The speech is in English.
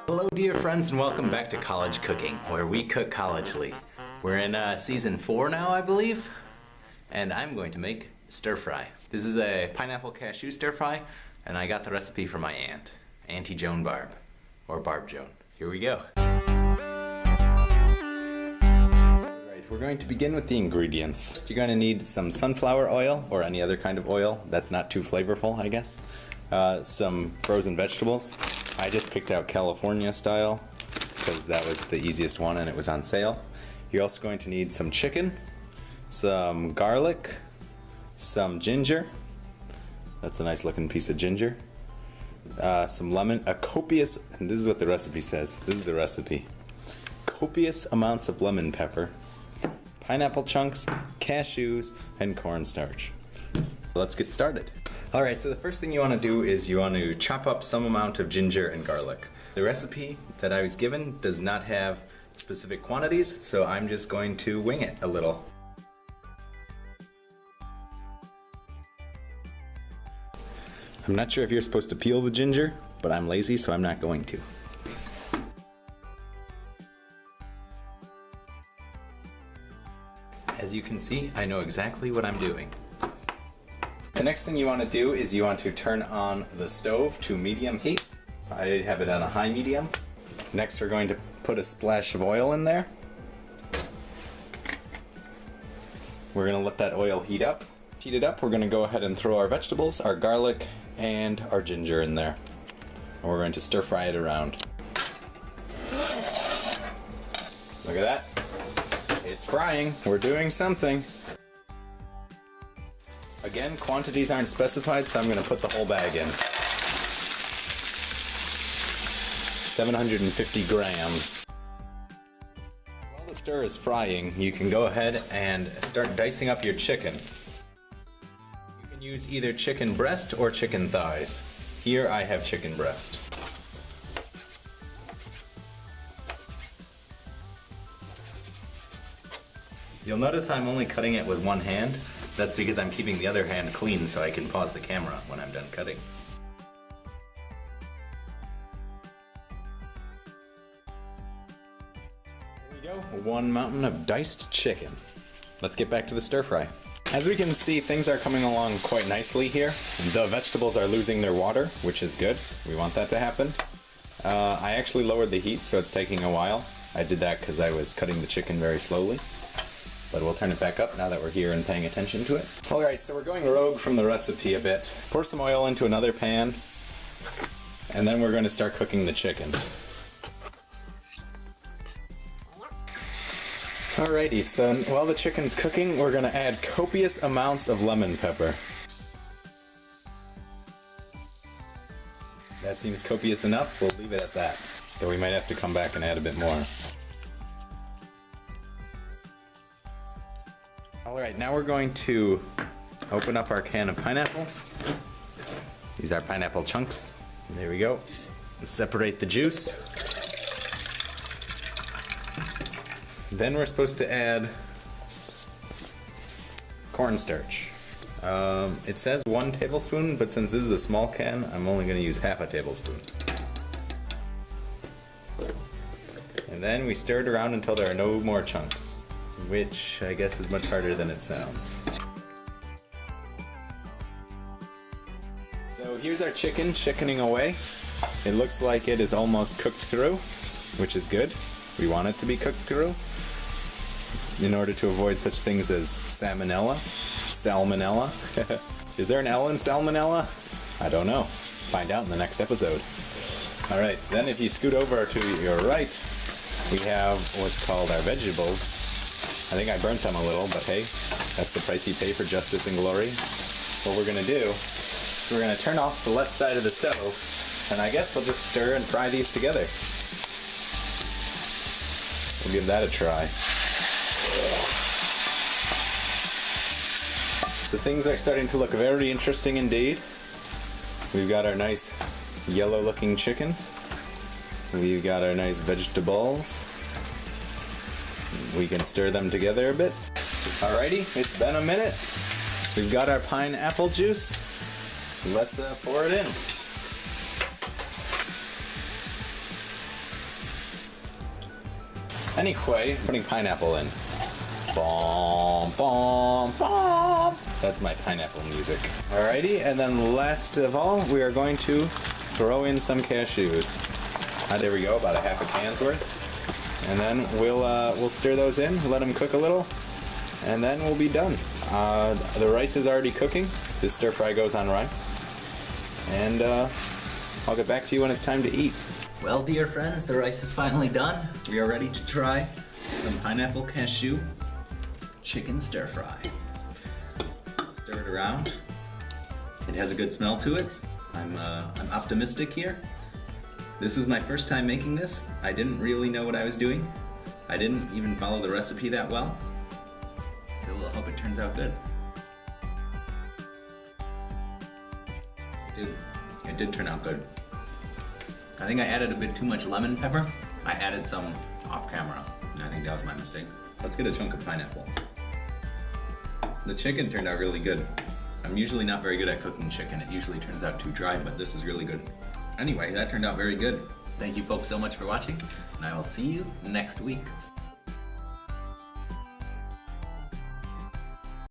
Hello dear friends and welcome back to College Cooking, where we cook collegely. We're in season 4 now, I believe, and I'm going to make stir fry. This is a pineapple cashew stir fry, and I got the recipe from my aunt, Auntie Joan Barb, or Barb Joan. Here we go. Alright, we're going to begin with the ingredients. You're going to need some sunflower oil, or any other kind of oil that's not too flavorful, I guess. Some frozen vegetables. I just picked out California style because that was the easiest one and it was on sale. You're also going to need some chicken, some garlic, some ginger. That's a nice looking piece of ginger. Some lemon, a copious, and this is what the recipe says. This is the recipe. Copious amounts of lemon pepper, pineapple chunks, cashews, and cornstarch. Let's get started. Alright, so the first thing you want to do is you want to chop up some amount of ginger and garlic. The recipe that I was given does not have specific quantities, so I'm just going to wing it a little. I'm not sure if you're supposed to peel the ginger, but I'm lazy, so I'm not going to. As you can see, I know exactly what I'm doing. The next thing you want to do is you want to turn on the stove to medium heat. I have it on a high medium. Next we're going to put a splash of oil in there. We're going to let that oil heat up. Heat it up, we're going to go ahead and throw our vegetables, our garlic, and our ginger in there. And we're going to stir fry it around. Look at that. It's frying. We're doing something. Again, quantities aren't specified, so I'm going to put the whole bag in. 750 grams. While the stir is frying, you can go ahead and start dicing up your chicken. You can use either chicken breast or chicken thighs. Here I have chicken breast. You'll notice I'm only cutting it with one hand. That's because I'm keeping the other hand clean so I can pause the camera when I'm done cutting. There we go, one mountain of diced chicken. Let's get back to the stir fry. As we can see, things are coming along quite nicely here. The vegetables are losing their water, which is good. We want that to happen. I actually lowered the heat, so it's taking a while. I did that because I was cutting the chicken very slowly. But we'll turn it back up now that we're here and paying attention to it. Alright, so we're going rogue from the recipe a bit. Pour some oil into another pan, and then we're going to start cooking the chicken. Alrighty, so while the chicken's cooking, we're going to add copious amounts of lemon pepper. That seems copious enough, we'll leave it at that. Though we might have to come back and add a bit more. Alright, now we're going to open up our can of pineapples. These are pineapple chunks. There we go. Separate the juice. Then we're supposed to add cornstarch. It says 1 tablespoon, but since this is a small can, I'm only going to use half a tablespoon. And then we stir it around until there are no more chunks, which I guess is much harder than it sounds. So here's our chicken chickening away. It looks like it is almost cooked through, which is good. We want it to be cooked through in order to avoid such things as salmonella. Salmonella. Is there an L in salmonella? I don't know. Find out in the next episode. Alright, then if you scoot over to your right, we have what's called our vegetables. I think I burnt them a little, but hey, that's the price you pay for justice and glory. What we're going to do is we're going to turn off the left side of the stove, and I guess we'll just stir and fry these together. We'll give that a try. So things are starting to look very interesting indeed. We've got our nice yellow looking chicken. We've got our nice vegetables. We can stir them together a bit. Alrighty, it's been a minute. We've got our pineapple juice. Let's pour it in. Anyway, putting pineapple in. Bom, bom, bom. That's my pineapple music. Alrighty, and then last of all, we are going to throw in some cashews. There we go, about a half a can's worth. And then we'll stir those in, let them cook a little, and then we'll be done. The rice is already cooking. This stir fry goes on rice. And I'll get back to you when it's time to eat. Well, dear friends, the rice is finally done. We are ready to try some pineapple cashew chicken stir fry. Stir it around. It has a good smell to it. I'm optimistic here. This was my first time making this. I didn't really know what I was doing. I didn't even follow the recipe that well. So I hope it turns out good. It did turn out good. I think I added a bit too much lemon pepper. I added some off camera, and I think that was my mistake. Let's get a chunk of pineapple. The chicken turned out really good. I'm usually not very good at cooking chicken. It usually turns out too dry, but this is really good. Anyway, that turned out very good. Thank you folks so much for watching, and I will see you next week.